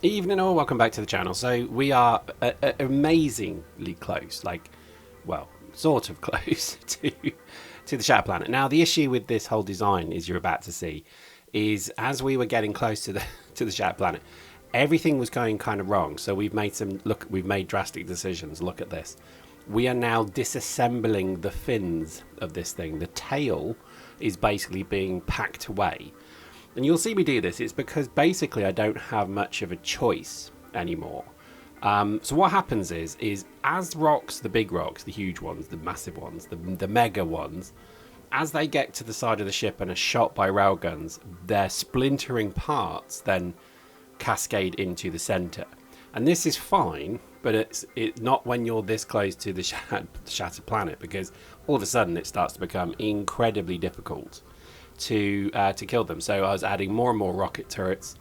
Evening all, welcome back to the channel. So we are amazingly close, like, well, sort of close to the Shadow Planet. Now, the issue with this whole design, as you're about to see, is as we were getting close to the Shadow Planet, everything was going kind of wrong. So we've made drastic decisions. Look at this. We are now disassembling the fins of this thing. The tail is basically being packed away. And you'll see me do this. It's because basically I don't have much of a choice anymore. So what happens is as rocks, the big rocks, the huge ones, the massive ones, the mega ones, as they get to the side of the ship and are shot by railguns, their splintering parts then cascade into the center. And this is fine, but it's not when you're this close to the shattered planet, because all of a sudden it starts to become incredibly difficult to kill them. So I was adding more and more rocket turrets.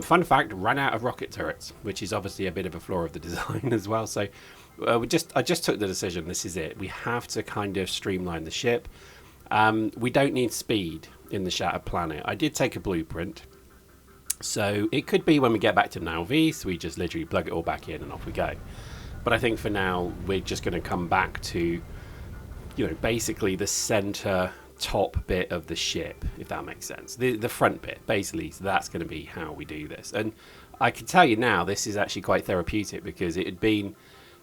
Fun fact, ran out of rocket turrets, which is obviously a bit of a flaw of the design as well. So I just took the decision, this is it. We have to kind of streamline the ship. We don't need speed in the Shattered Planet. I did take a blueprint. So it could be when we get back to Nauvis, we just literally plug it all back in and off we go. But I think for now, we're just going to come back to, basically the center top bit of the ship, if that makes sense. The front bit, basically. So that's going to be how we do this. And I can tell you now, this is actually quite therapeutic, because it had been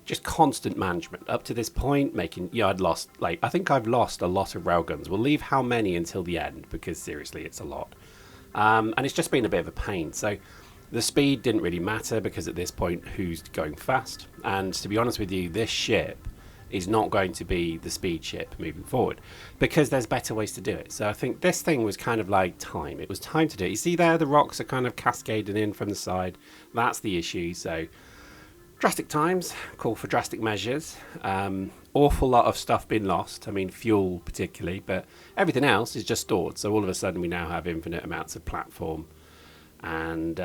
just constant management up to this point, making, I'd lost, I think I've lost a lot of railguns. We'll leave how many until the end, because seriously, it's a lot. And it's just been a bit of a pain. So the speed didn't really matter, because at this point, who's going fast? And to be honest with you, this ship is not going to be the speed ship moving forward, because there's better ways to do it. So I think this thing was kind of like time. It was time to do it. You see there, the rocks are kind of cascading in from the side. That's the issue. So drastic times call for drastic measures. Awful lot of stuff been lost. I mean, fuel particularly, but everything else is just stored. So all of a sudden we now have infinite amounts of platform and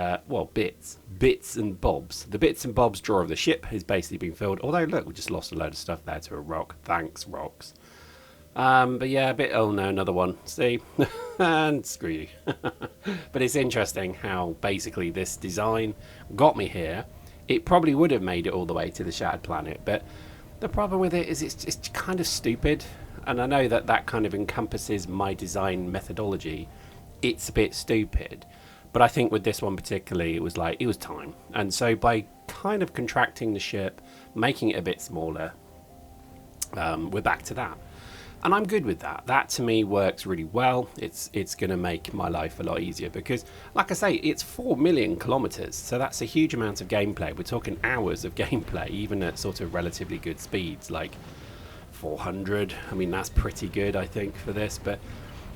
bits and bobs. The bits and bobs drawer of the ship has basically been filled, although look, we just lost a load of stuff there to a rock. Thanks, rocks. But yeah, oh no, another one, see. And screw you. But it's interesting how basically this design got me here. It probably would have made it all the way to the Shattered Planet, but the problem with it is it's kind of stupid, and I know that kind of encompasses my design methodology. It's a bit stupid. But I think with this one particularly, it was time. And so by kind of contracting the ship, making it a bit smaller, we're back to that. And I'm good with that. That to me works really well. It's going to make my life a lot easier, because, like I say, it's 4 million kilometers. So that's a huge amount of gameplay. We're talking hours of gameplay, even at sort of relatively good speeds, like 400. I mean, that's pretty good, I think, for this. But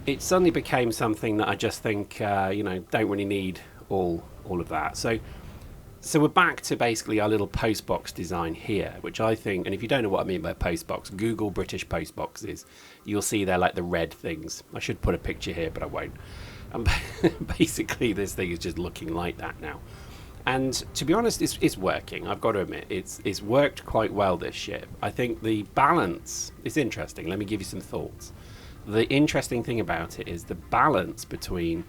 it suddenly became something that I just think, don't really need all of that. So we're back to basically our little postbox design here, which I think, and if you don't know what I mean by postbox, Google British postboxes. You'll see they're like the red things. I should put a picture here, but I won't. And basically, this thing is just looking like that now. And to be honest, it's working. I've got to admit, it's worked quite well, this ship. I think the balance is interesting. Let me give you some thoughts. The interesting thing about it is the balance between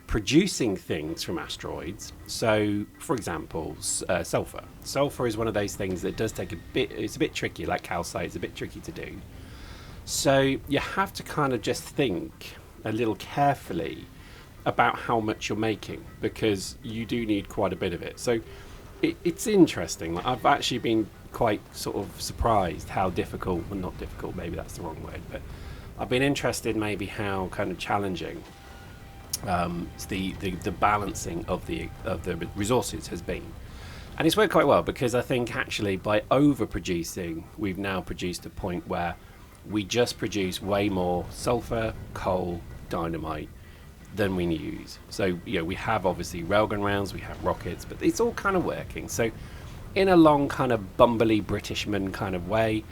producing things from asteroids. So, for example, sulfur. Sulfur is one of those things that does take it's a bit tricky, like calcite, it's a bit tricky to do. So you have to kind of just think a little carefully about how much you're making, because you do need quite a bit of it. So it's interesting. I've actually been quite sort of surprised how difficult, well, not difficult, maybe that's the wrong word, but I've been interested maybe how kind of challenging the balancing of the resources has been. And it's worked quite well, because I think actually by overproducing, we've now produced a point where we just produce way more sulfur, coal, dynamite than we use. So we have obviously railgun rounds, we have rockets, but it's all kind of working. So in a long kind of bumbly Britishman kind of way,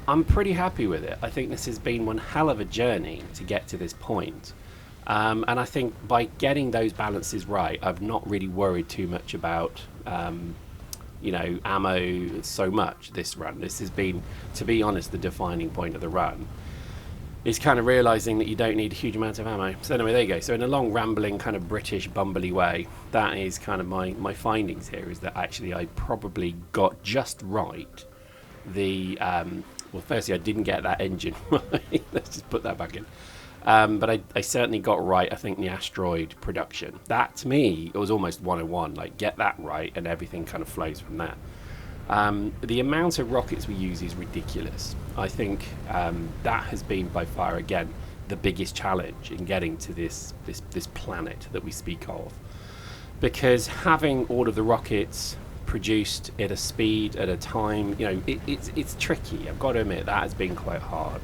I'm pretty happy with it. I think this has been one hell of a journey to get to this point. And I think by getting those balances right, I've not really worried too much about, ammo so much this run. This has been, to be honest, the defining point of the run. is kind of realizing that you don't need a huge amount of ammo. So anyway, there you go. So in a long, rambling, kind of British, bumbly way, that is kind of my findings here, is that actually I probably got just right the... well, firstly, I didn't get that engine right. Let's just put that back in. But I certainly got right, I think, the asteroid production. That, to me, it was almost 101. Like, get that right, and everything kind of flows from that. The amount of rockets we use is ridiculous. I think that has been by far, again, the biggest challenge in getting to this planet that we speak of, because having all of the rockets produced at a speed, at a time, it's tricky. I've got to admit that has been quite hard.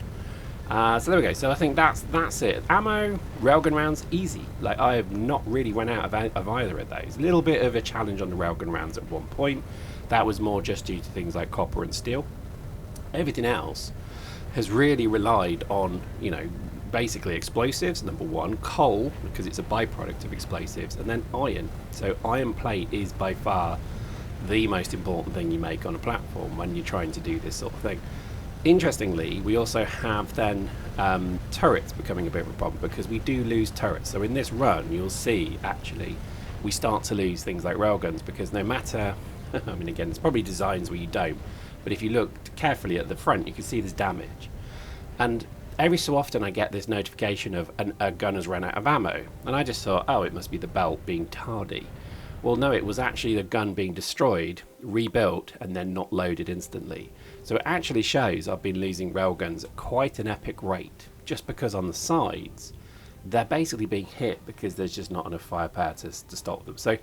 So there we go. So I think that's it. Ammo, railgun rounds, easy. Like, I have not really run out of either of those. A little bit of a challenge on the railgun rounds at one point. That was more just due to things like copper and steel. Everything else has really relied on, basically explosives, number one, coal, because it's a byproduct of explosives, and then iron. So iron plate is by far the most important thing you make on a platform when you're trying to do this sort of thing. Interestingly, we also have then turrets becoming a bit of a problem, because we do lose turrets. So in this run, you'll see, actually, we start to lose things like railguns, because no matter... I mean, again, there's probably designs where you don't, but if you look carefully at the front, you can see there's damage. And every so often I get this notification of a gun has run out of ammo, and I just thought, oh, it must be the belt being tardy. Well, no, it was actually the gun being destroyed, rebuilt, and then not loaded instantly. So it actually shows I've been losing railguns at quite an epic rate, just because on the sides, they're basically being hit because there's just not enough firepower to stop them. So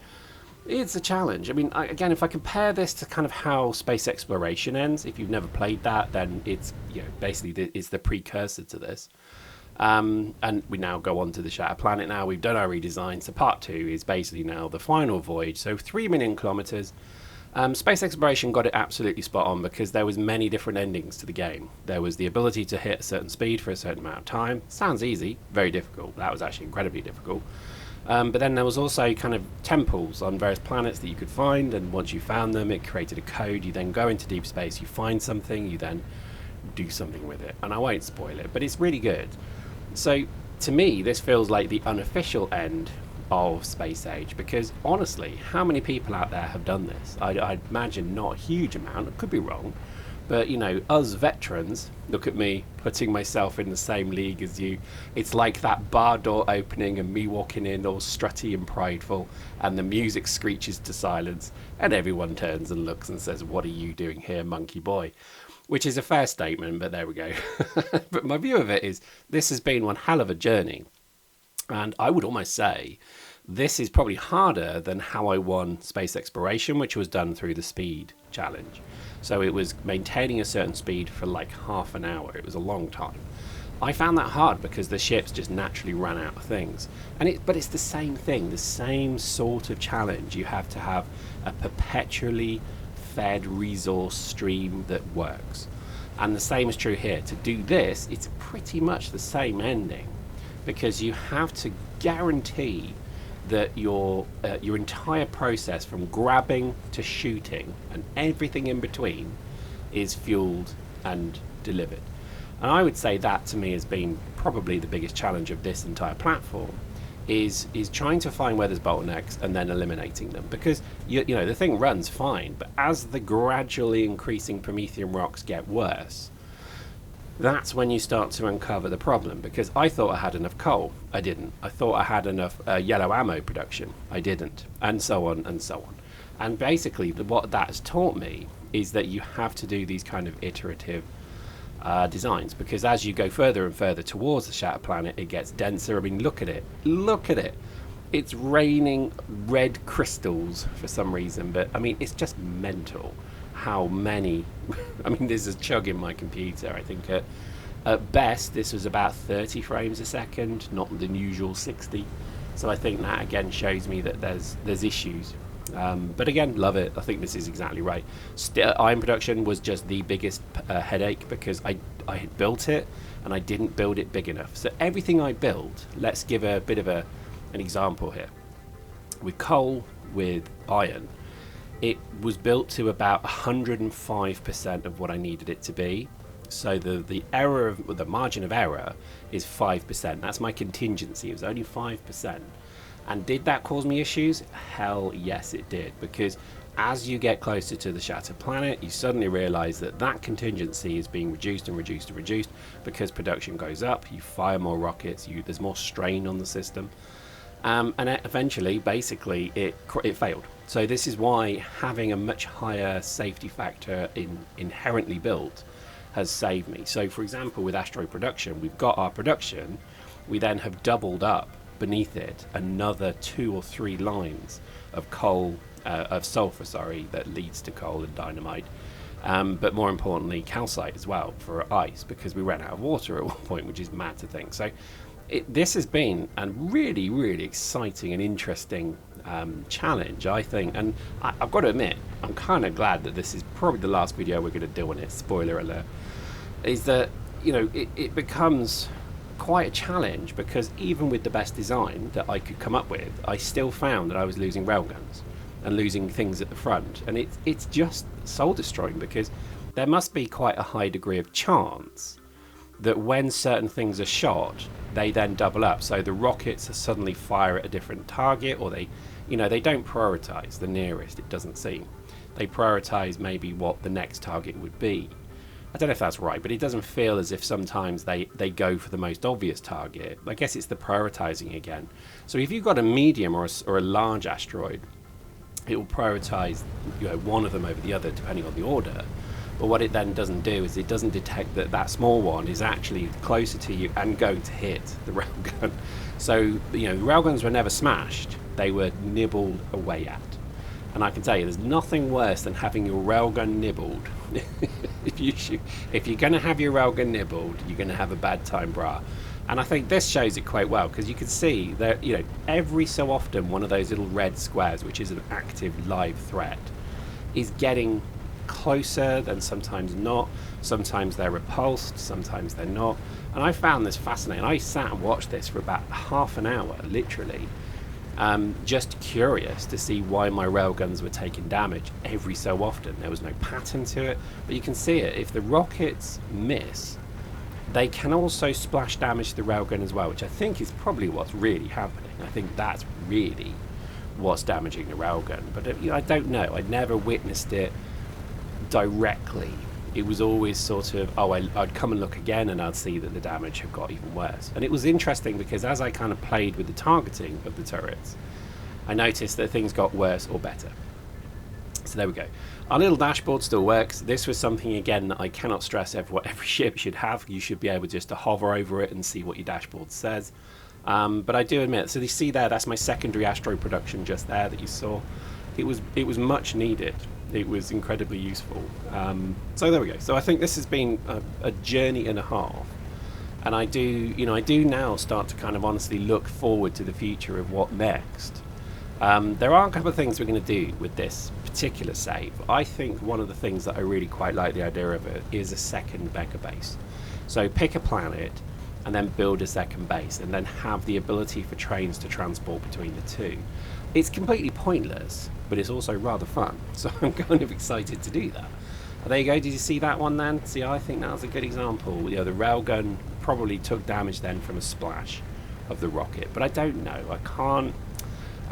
it's a challenge. I mean, again, if I compare this to kind of how space exploration ends, if you've never played that, then it's, basically it's the precursor to this. And we now go on to the Shattered Planet now. We've done our redesign. So part 2 is basically now the final voyage. So 3 million kilometers. Space exploration got it absolutely spot on, because there was many different endings to the game. There was the ability to hit a certain speed for a certain amount of time. Sounds easy, very difficult. That was actually incredibly difficult. But then there was also kind of temples on various planets that you could find, and once you found them, it created a code. You then go into deep space, you find something, you then do something with it. And I won't spoil it, but it's really good. So to me, this feels like the unofficial end of Space Age, because honestly, how many people out there have done this? I'd imagine not a huge amount. I could be wrong. But, us veterans, look at me putting myself in the same league as you. It's like that bar door opening and me walking in all strutty and prideful, and the music screeches to silence, and everyone turns and looks and says, "What are you doing here, monkey boy?" Which is a fair statement, but there we go. But my view of it is, this has been one hell of a journey. And I would almost say this is probably harder than how I won space exploration, which was done through the speed challenge. So it was maintaining a certain speed for like half an hour. It was a long time. I found that hard because the ships just naturally ran out of things. But it's the same thing, the same sort of challenge. You have to have a perpetually fed resource stream that works. And the same is true here. To do this, it's pretty much the same ending, because you have to guarantee that your entire process from grabbing to shooting and everything in between is fueled and delivered. And I would say that to me has been probably the biggest challenge of this entire platform, is trying to find where there's bottlenecks and then eliminating them. Because the thing runs fine, but as the gradually increasing Promethean rocks get worse, that's when you start to uncover the problem. Because I thought I had enough coal. I didn't. I thought I had enough yellow ammo production. I didn't. And so on and so on. And basically what that has taught me is that you have to do these kind of iterative designs, because as you go further and further towards the Shattered Planet, it gets denser. I mean, look at it. Look at it. It's raining red crystals for some reason, but I mean, it's just mental how many. I mean, there's a chug in my computer. I think at best this was about 30 frames a second, not the usual 60. So I think that again shows me that there's issues. But again, love it. I think this is exactly right. Iron production was just the biggest headache, because I had built it and I didn't build it big enough. So everything I built, let's give a bit of an example here. With coal, with iron, it was built to about 105% of what I needed it to be. So the error, the margin of error is 5%. That's my contingency. It was only 5%. And did that cause me issues? Hell yes, it did. Because as you get closer to the shattered planet, you suddenly realize that that contingency is being reduced and reduced and reduced because production goes up, you fire more rockets, there's more strain on the system. And eventually, basically, it failed. So this is why having a much higher safety factor inherently built has saved me. So for example, with asteroid production, we've got our production, we then have doubled up beneath it another 2 or 3 lines of sulfur, that leads to coal and dynamite, but more importantly calcite as well for ice, because we ran out of water at one point, which is mad to think. So this has been a really, really exciting and interesting challenge, I think, and I've got to admit, I'm kind of glad that this is probably the last video we're going to do on it. Spoiler alert. Is that, you know, it becomes quite a challenge, because even with the best design that I could come up with, I still found that I was losing railguns and losing things at the front, and it's just soul destroying, because there must be quite a high degree of chance that when certain things are shot, they then double up. So the rockets suddenly fire at a different target, or they don't prioritize the nearest, it doesn't seem. They prioritize maybe what the next target would be. I don't know if that's right, but it doesn't feel as if sometimes they go for the most obvious target. I guess it's the prioritizing again. So if you've got a medium or a large asteroid, it will prioritize, one of them over the other depending on the order. But what it then doesn't do is it doesn't detect that small one is actually closer to you and going to hit the railgun. So, the railguns were never smashed, they were nibbled away at. And I can tell you, there's nothing worse than having your railgun nibbled. If you're going to have your railgun nibbled, you're going to have a bad time, brah. And I think this shows it quite well, because you can see that, every so often one of those little red squares, which is an active live threat, is getting closer, then sometimes not. Sometimes they're repulsed, sometimes they're not. And I found this fascinating. I sat and watched this for about half an hour, literally, just curious to see why my railguns were taking damage every so often. There was no pattern to it, but you can see it. If the rockets miss, they can also splash damage to the railgun as well, which I think is probably what's really happening. I think that's really what's damaging the railgun. But I don't know. I never witnessed it directly. It was always sort of, I'd come and look again and I'd see that the damage had got even worse. And it was interesting because as I kind of played with the targeting of the turrets, I noticed that things got worse or better. So there we go. Our little dashboard still works. This was something, again, that I cannot stress what every ship should have. You should be able just to hover over it and see what your dashboard says. But I do admit, so you see there, that's my secondary asteroid production just there that you saw. It was much needed. It was incredibly useful. So there we go. So I think this has been a journey and a half, and I do now start to kind of honestly look forward to the future of what next. There are a couple of things we're going to do with this particular save. I think one of the things that I really quite like the idea of it is a second mega base. So pick a planet and then build a second base, and then have the ability for trains to transport between the two. It's completely pointless, but it's also rather fun, so I'm kind of excited to do that. There you go. Did you see that one then? See, I think that was a good example. The railgun probably took damage then from a splash of the rocket, but I don't know. I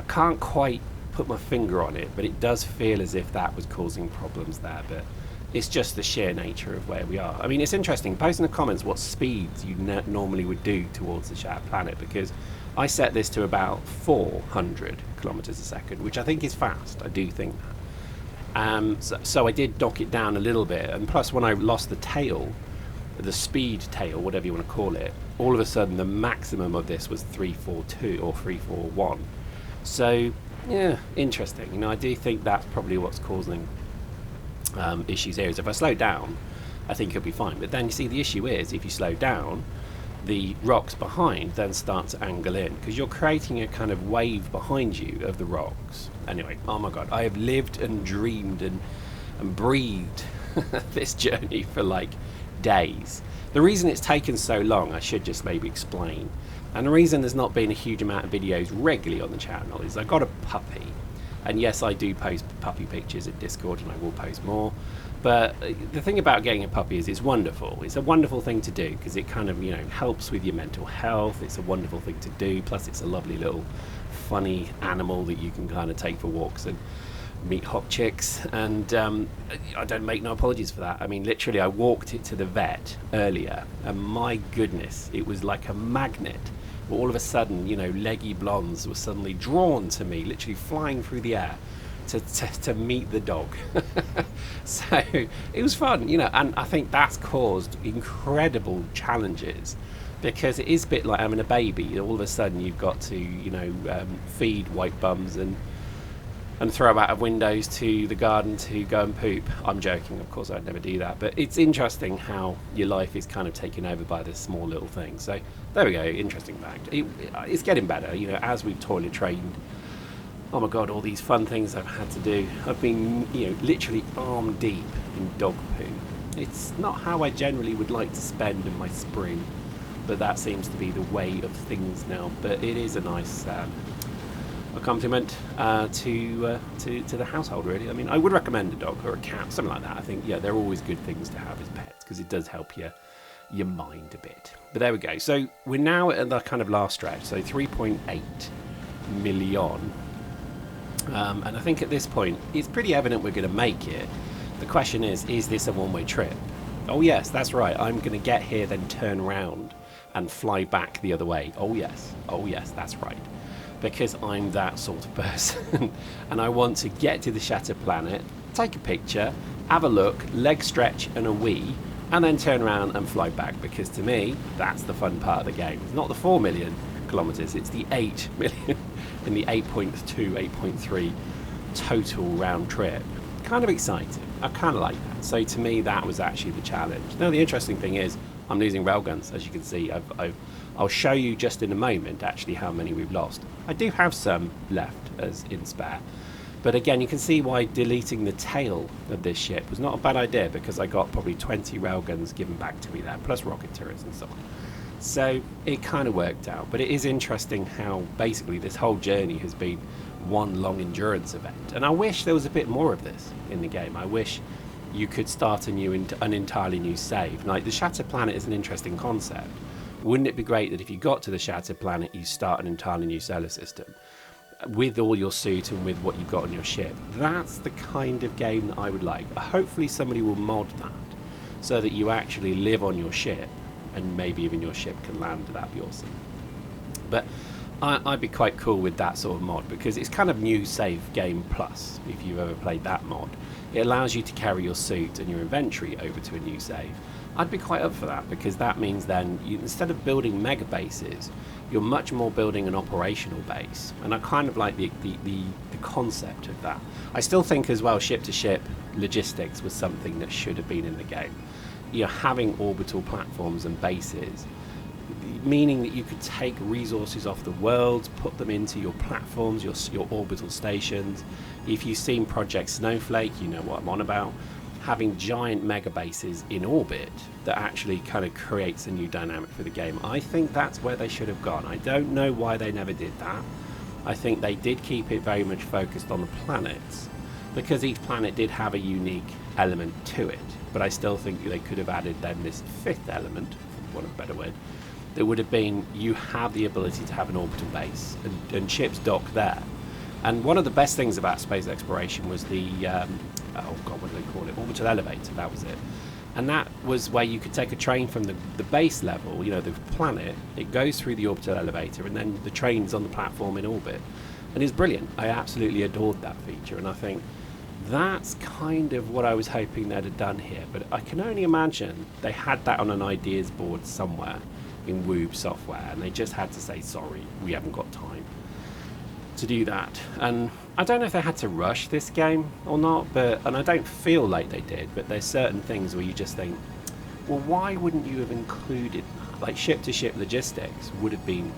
can't quite put my finger on it, but it does feel as if that was causing problems there. But it's just the sheer nature of where we are. I mean, it's interesting. Post in the comments what speeds you normally would do towards the shattered planet, because I set this to about 400 kilometers a second, which I think is fast. I do think that. So I did knock it down a little bit, and plus when I lost the tail, the speed tail, whatever you want to call it, all of a sudden the maximum of this was 342 or 341. So yeah, interesting. I do think that's probably what's causing issues here. Is if I slow down, I think it'll be fine. But then you see, the issue is if you slow down, the rocks behind then start to angle in, because you're creating a kind of wave behind you of the rocks. Anyway, oh my god, I have lived and dreamed and breathed this journey for like days. The reason it's taken so long, I should just maybe explain, and the reason there's not been a huge amount of videos regularly on the channel is I got a puppy, and yes, I do post puppy pictures at Discord and I will post more, But the thing about getting a puppy is it's wonderful. It's a wonderful thing to do because it kind of, helps with your mental health. It's a wonderful thing to do. Plus, it's a lovely little funny animal that you can kind of take for walks and meet hot chicks. And I don't make no apologies for that. I mean, literally, I walked it to the vet earlier, and my goodness, it was like a magnet. All of a sudden, leggy blondes were suddenly drawn to me, literally flying through the air to meet the dog. So it was fun, and I think that's caused incredible challenges, because it is a bit like having a baby. All of a sudden you've got to feed white bums and throw out of windows to the garden to go and poop. I'm joking, of course I'd never do that, but it's interesting how your life is kind of taken over by this small little thing. So there we go, interesting fact. It's getting better, as we've toilet trained. Oh my god, all these fun things I've had to do. I've been, literally arm deep in dog poo. It's not how I generally would like to spend my spring, but that seems to be the way of things now. But it is a nice accompaniment to the household, really. I mean, I would recommend a dog or a cat, something like that. I think, they're always good things to have as pets, because it does help your mind a bit. But there we go. So we're now at the kind of last stretch, so 3.8 million. And I think at this point, it's pretty evident we're going to make it. The question is this a one-way trip? Oh yes, that's right. I'm going to get here, then turn around and fly back the other way. Oh yes, that's right. Because I'm that sort of person. And I want to get to the shattered planet, take a picture, have a look, leg stretch and a wee, and then turn around and fly back. Because to me, that's the fun part of the game. It's not the 4 million kilometers, it's the 8 million and the 8.2, 8.3 total round trip. Kind of exciting. I kind of like that. So to me, that was actually the challenge. Now, the interesting thing is I'm losing railguns, as you can see. I'll show you just in a moment actually how many we've lost. I do have some left as in spare, but again, you can see why deleting the tail of this ship was not a bad idea, because I got probably 20 railguns given back to me there, plus rocket turrets and so on. So it kind of worked out. But it is interesting how basically this whole journey has been one long endurance event, and I wish there was a bit more of this in the game. I wish you could start an entirely new save. Like, the shattered planet is an interesting concept. Wouldn't it be great that if you got to the shattered planet, you start an entirely new solar system with all your suit and with what you've got on your ship? That's the kind of game that I would like. Hopefully somebody will mod that so that you actually live on your ship, and maybe even your ship can land. That'd be awesome. But I'd be quite cool with that sort of mod, because it's kind of new save game plus, if you've ever played that mod. It allows you to carry your suit and your inventory over to a new save. I'd be quite up for that, because that means then instead of building mega bases, you're much more building an operational base. And I kind of like the concept of that. I still think as well, ship to ship logistics was something that should have been in the game. Having orbital platforms and bases, meaning that you could take resources off the world, put them into your platforms, your orbital stations. If you've seen Project Snowflake, you know what I'm on about. Having giant mega bases in orbit that actually kind of creates a new dynamic for the game. I think that's where they should have gone. I don't know why they never did that. I think they did keep it very much focused on the planets, because each planet did have a unique element to it. But I still think they could have added then this fifth element, for want of a better word, that would have been, you have the ability to have an orbital base and ships dock there. And one of the best things about space exploration was the what do they call it, orbital elevator. That was it. And that was where you could take a train from the base level, the planet, it goes through the orbital elevator, and then the train's on the platform in orbit. And it's brilliant. I absolutely adored that feature, and I think that's kind of what I was hoping they'd have done here. But I can only imagine they had that on an ideas board somewhere in Wube Software, and they just had to say, sorry, we haven't got time to do that. And I don't know if they had to rush this game or not, and I don't feel like they did, but there's certain things where you just think, well, why wouldn't you have included that? Like, ship-to-ship logistics would have been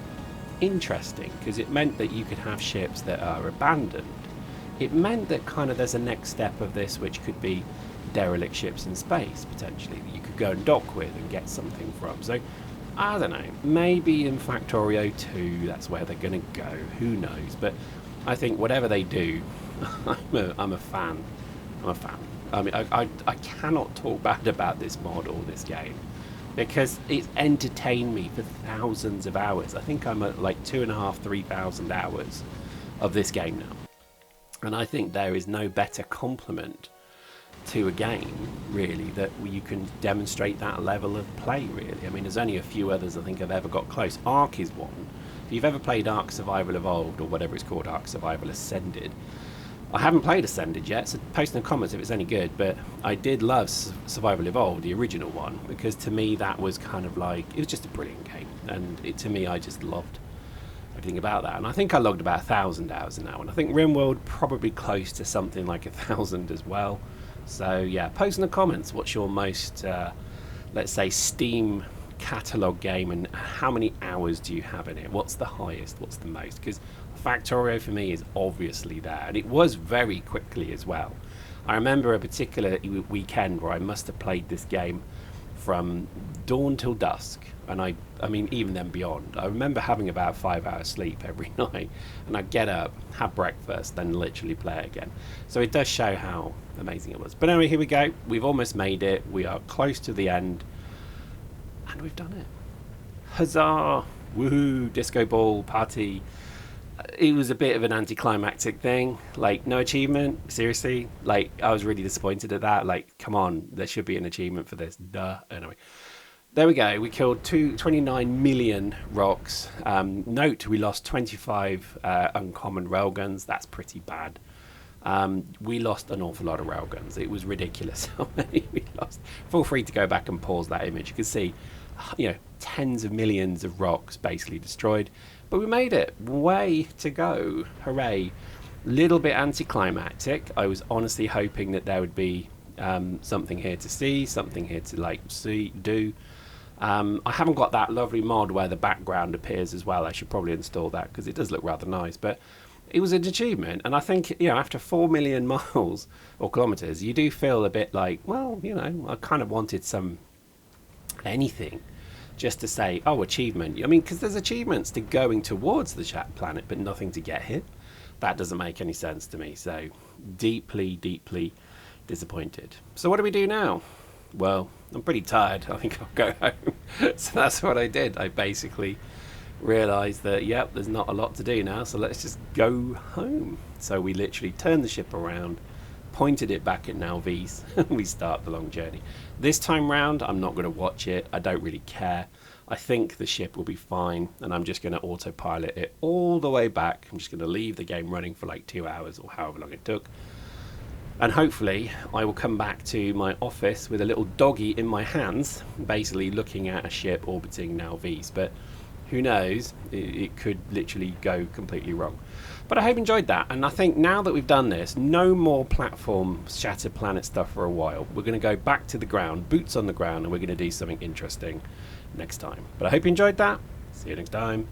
interesting, because it meant that you could have ships that are abandoned. It meant that kind of there's a next step of this, which could be derelict ships in space, potentially, that you could go and dock with and get something from. So, I don't know, maybe in Factorio 2 that's where they're going to go, who knows. But I think whatever they do, I'm a fan. I'm a fan. I mean, I cannot talk bad about this mod or this game because it's entertained me for thousands of hours. I think I'm at like 2,500, 3,000 hours of this game now. And I think there is no better compliment to a game, really, that you can demonstrate that level of play, really. I mean, there's only a few others I think I've ever got close. Ark is one. If you've ever played Ark Survival Evolved, or whatever it's called, Ark Survival Ascended, I haven't played Ascended yet, so post in the comments if it's any good, but I did love Survival Evolved, the original one, because to me that was kind of like, it was just a brilliant game, and to me I just loved everything about that. And I think I logged about 1,000 hours in that one. I think RimWorld probably close to something like 1,000 as well. So yeah, post in the comments what's your most, let's say, Steam catalog game, and how many hours do you have in it? What's the highest? What's the most? Because Factorio for me is obviously there, and it was very quickly as well. I remember a particular weekend where I must have played this game from dawn till dusk, and I mean even then beyond. I remember having about 5 hours sleep every night, and I'd get up, have breakfast, then literally play it again. So it does show how amazing it was. But anyway, here we go. We've almost made it. We are close to the end, and we've done it. Huzzah! Woohoo! Disco ball party. It was a bit of an anticlimactic thing. Like, no achievement? Seriously? Like, I was really disappointed at that. Like, come on, there should be an achievement for this. Duh. Anyway, there we go. We killed 29 million rocks. Note, we lost 25 uncommon railguns. That's pretty bad. We lost an awful lot of railguns. It was ridiculous how many we lost. Feel free to go back and pause that image. You can see, you know, tens of millions of rocks basically destroyed. But we made it. Way to go. Hooray. Little bit anticlimactic. I was honestly hoping that there would be something here to see, something here to like do. I haven't got that lovely mod where the background appears as well. I should probably install that because it does look rather nice. But it was an achievement, and I think, you know, after 4 million miles or kilometers, you do feel a bit like, well, you know, I kind of wanted anything just to say, oh, achievement. I mean, because there's achievements to going towards the chat planet, but nothing to get here. That doesn't make any sense to me. So deeply, deeply disappointed. So what do we do now? Well, I'm pretty tired. I think I'll go home. So that's what I did. I basically realized that, yep, there's not a lot to do now, so let's just go home. So we literally turned the ship around, pointed it back at Nauvis, and we start the long journey. This time round, I'm not going to watch it. I don't really care. I think the ship will be fine, and I'm just going to autopilot it all the way back. I'm just going to leave the game running for like 2 hours or however long it took. And hopefully I will come back to my office with a little doggy in my hands, basically looking at a ship orbiting Nauvis. But who knows, it could literally go completely wrong. But I hope you enjoyed that, and I think now that we've done this, no more platform Shattered Planet stuff for a while. We're going to go back to the ground, boots on the ground, and we're going to do something interesting next time. But I hope you enjoyed that. See you next time.